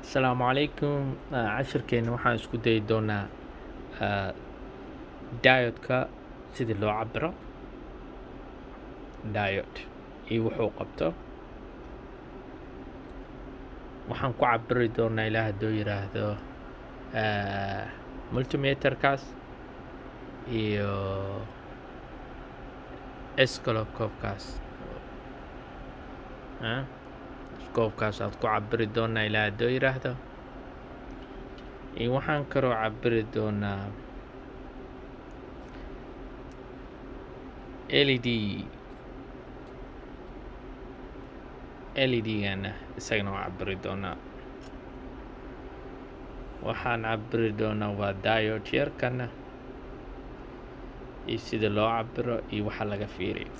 السلام عليكم cashirkeena waxaan isku dayi doonaa diode-ka sidii loo cabiro diode iyo wuxuu qabto waxaan ku cabiri doonaa ilaa hadduu yiraahdo multimeterkaas iyo oscilloscope-kaas scope-kaas aad ku cabiri doonaa ilaa hadduu yiraahdo iyo waxaan kaloo cabiri doonaa LED-gana isagana waa cabiri doonaa waxaan cabiri doonaa waa diode yarkana iyo sida loo cabiro iyo waxa laga fiiriyo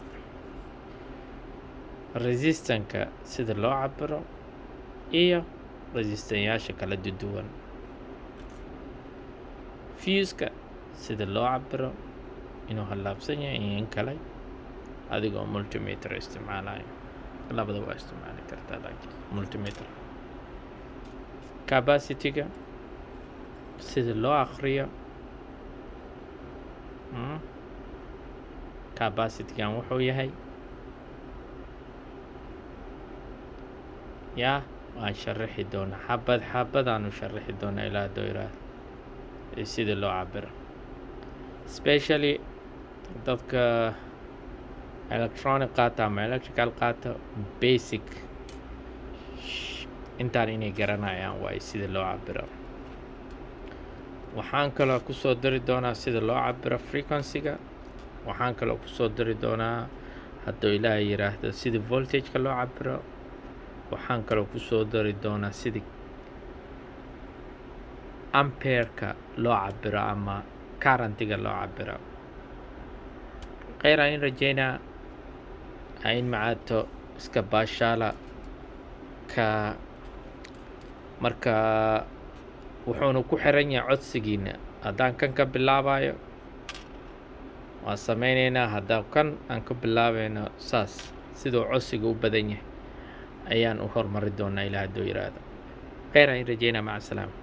resistor-ka sida loo cabiro iyo resistor-yaasha kala duwan fuse-ka sida loo cabiro inuu halaabsan yahay iyo in kale adigoo multimeter isticmaalayo labada waa isticmaali kartaa laakiin multimeter capacity-ga sida loo akhriyo capacity-gan wuxuu yahay waan sharaxi doonaa xabadaanu sharaxi doonaa ilaa hadduu yiraahdo sida loo cabiro especially dadka electronic qaata ama electrical qaata basic intaan inay garanayaan waaye sida loo cabiro waxaan kaloo kusoo dari doonaa sida loo cabiro frequency-ga waxaan kaloo kusoo dari doonaa hadduu ilaahay yiraahdo sida voltage-ka loo cabiro waxaan kaloo kusoo dari doonaa sidii ampere-ka loo cabiro ama current-ga loo cabiro kheyr aan rajeynaa in macaato iska baashaala ka marka wuxuuna ku xiran yahay codsigiina haddaan kan ka bilaabayo waan sameyneynaa haddaan kan aan ka bilaabayno saas siduu codsiga u badan yahay ayaan u hormari doonaa ilaa hadduu yiraahdo kheyr aan rajeynaa maca salaama